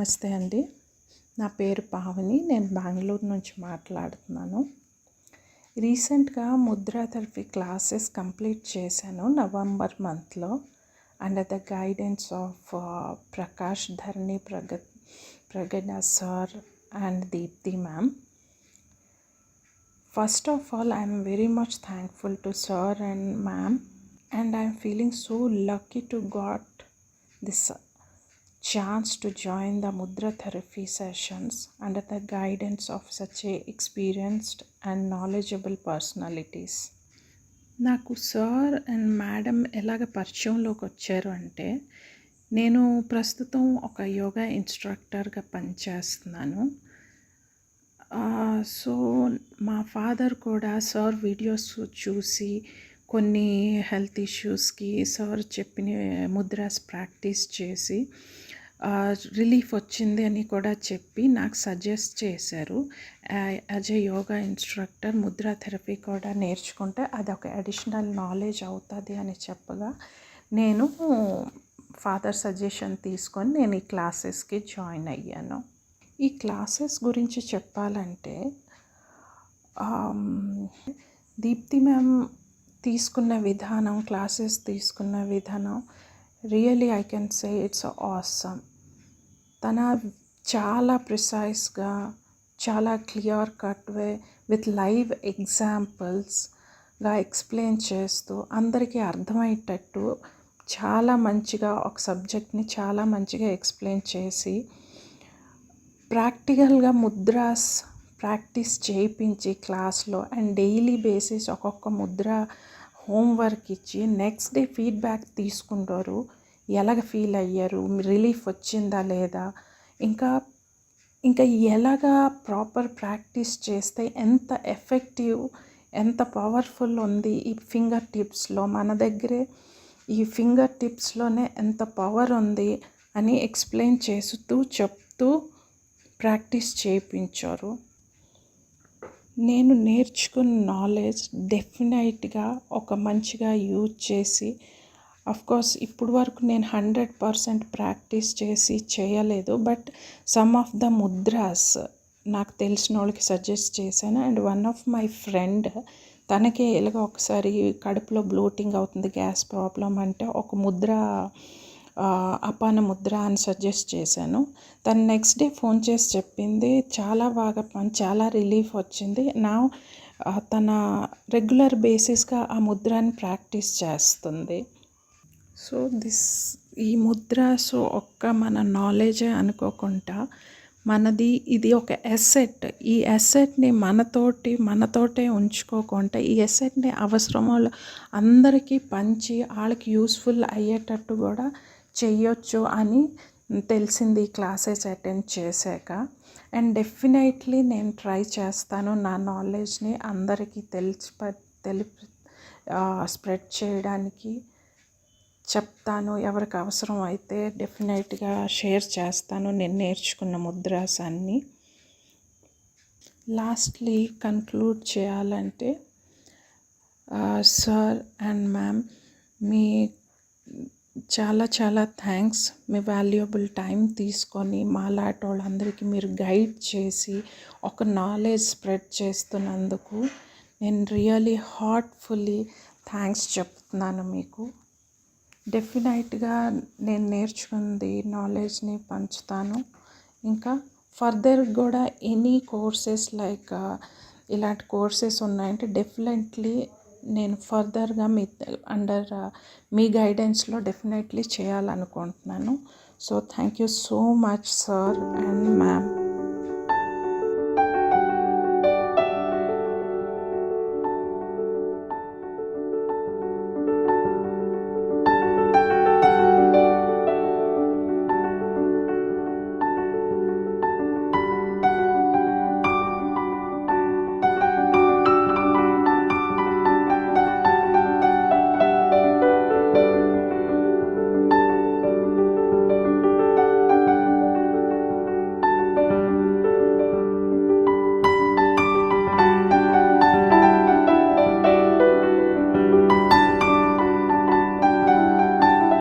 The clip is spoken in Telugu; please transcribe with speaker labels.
Speaker 1: నమస్తే అండి. నా పేరు పావని. నేను బెంగళూరు నుంచి మాట్లాడుతున్నాను. రీసెంట్గా ముద్రా థెరపీ క్లాసెస్ కంప్లీట్ చేశాను నవంబర్ మంత్లో under the guidance of Prakash Dharani Pragana sir and Deepti ma'am. First of all, I am very much thankful to sir and ma'am, and I am feeling so lucky to got this chance to join the Mudra therapy sessions under the guidance of such a experienced and knowledgeable personalities. నాకు సార్ అండ్ మేడం ఎలాగ పరిచయంలోకి వచ్చారు అంటే, నేను ప్రస్తుతం ఒక యోగా ఇన్స్ట్రక్టర్గా పనిచేస్తున్నాను. సో మా ఫాదర్ కూడా సార్ వీడియోస్ చూసి కొన్ని హెల్త్ ఇష్యూస్కి సార్ చెప్పిన ముద్రాస్ ప్రాక్టీస్ చేసి రిలీఫ్ వచ్చింది అని కూడా చెప్పి నాకు సజెస్ట్ చేశారు. As a yoga instructor Mudra therapy కూడా నేర్చుకుంటే అదొక అడిషనల్ నాలెడ్జ్ అవుతుంది అని చెప్పగా నేను ఫాదర్ సజెషన్ తీసుకొని నేను ఈ క్లాసెస్కి జాయిన్ అయ్యాను. ఈ క్లాసెస్ గురించి చెప్పాలంటే దీప్తి మ్యామ్ తీసుకున్న విధానం, క్లాసెస్ తీసుకున్న విధానం really I can say it's awesome. తన చాలా ప్రిసైజ్గా, చాలా clear cut way with live ఎగ్జాంపుల్స్గా ఎక్స్ప్లెయిన్ చేస్తూ అందరికీ అర్థమయ్యేటట్టు చాలా మంచిగా ఒక సబ్జెక్ట్ని చాలా మంచిగా ఎక్స్ప్లెయిన్ చేసి ప్రాక్టికల్గా ముద్రాస్ ప్రాక్టీస్ చేయించి క్లాస్లో అండ్ డైలీ బేసిస్ ఒక్కొక్క ముద్ర హోంవర్క్ ఇచ్చి నెక్స్ట్ డే ఫీడ్బ్యాక్ తీసుకుంటారు. ఎలాగ ఫీల్ అయ్యారు, రిలీఫ్ వచ్చిందా లేదా, ఇంకా ఎలాగా ప్రాపర్ ప్రాక్టీస్ చేస్తే ఎంత ఎఫెక్టివ్, ఎంత పవర్ఫుల్ ఉంది ఈ ఫింగర్ టిప్స్లో, మన దగ్గరే ఈ ఫింగర్ టిప్స్లోనే ఎంత పవర్ ఉంది అని ఎక్స్ప్లెయిన్ చేస్తూ చెప్తూ ప్రాక్టీస్ చేయించారు. నేను నేర్చుకున్న నాలెడ్జ్ డెఫినెట్గా ఒక మంచిగా యూజ్ చేసి, అఫ్కోర్స్ ఇప్పుడు వరకు నేను 100% ప్రాక్టీస్ చేసి చేయలేదు, but some of the mudras నాకు తెలిసిన వాళ్ళకి సజెస్ట్ చేశాను. And one of my friend తనకే ఎలాగ ఒకసారి కడుపులో బ్లోటింగ్ అవుతుంది, గ్యాస్ ప్రాబ్లం అంటే ఒక ముద్ర అపాన ముద్ర అని సజెస్ట్ చేశాను. తను నెక్స్ట్ డే ఫోన్ చేసి చెప్పింది చాలా బాగా చాలా రిలీఫ్ వచ్చింది. నా తన రెగ్యులర్ బేసిస్గా ఆ ముద్రని ప్రాక్టీస్ చేస్తుంది. సో ఈ ముద్ర ఒక్క మన నాలెడ్జే అనుకోకుండా ఇది ఒక ఎసెట్. ఈ ఎసెట్ని మనతోటే ఉంచుకోకుండా ఈ ఎసెట్ని అవసరం అందరికీ పంచి వాళ్ళకి యూస్ఫుల్ అయ్యేటట్టు కూడా చెయ్యొచ్చు అని తెలిసింది ఈ క్లాసెస్ అటెండ్ చేశాక. అండ్ డెఫినెట్లీ నేను ట్రై చేస్తాను నా నాలెడ్జ్ని అందరికీ స్ప్రెడ్ చేయడానికి చెప్తాను. ఎవరికి అవసరం అయితే డెఫినెట్గా షేర్ చేస్తాను నేను నేర్చుకున్న ముద్రాస్ అన్నీ. లాస్ట్లీ కన్క్లూడ్ చేయాలంటే సార్ అండ్ మ్యామ్ మీ చాలా చాలా థ్యాంక్స్. మీ వాల్యుయబుల్ టైం తీసుకొని మాలాంటి వాళ్ళందరికీ మీరు గైడ్ చేసి ఒక నాలెడ్జ్ స్ప్రెడ్ చేస్తున్నందుకు నేను రియలీ హార్ట్ఫుల్లీ థ్యాంక్స్ చెప్తున్నాను మీకు. డెఫినెట్గా నేను నేర్చుకుంది నాలెడ్జ్ని పంచుతాను. ఇంకా ఫర్దర్ కూడా ఎనీ కోర్సెస్ లైక్ ఇలాంటి కోర్సెస్ ఉన్నాయంటే డెఫినెట్లీ నేను ఫర్దర్గా మీ గైడెన్స్లో డెఫినెట్లీ చేయాలనుకుంటున్నాను. So thank you so much sir and ma'am.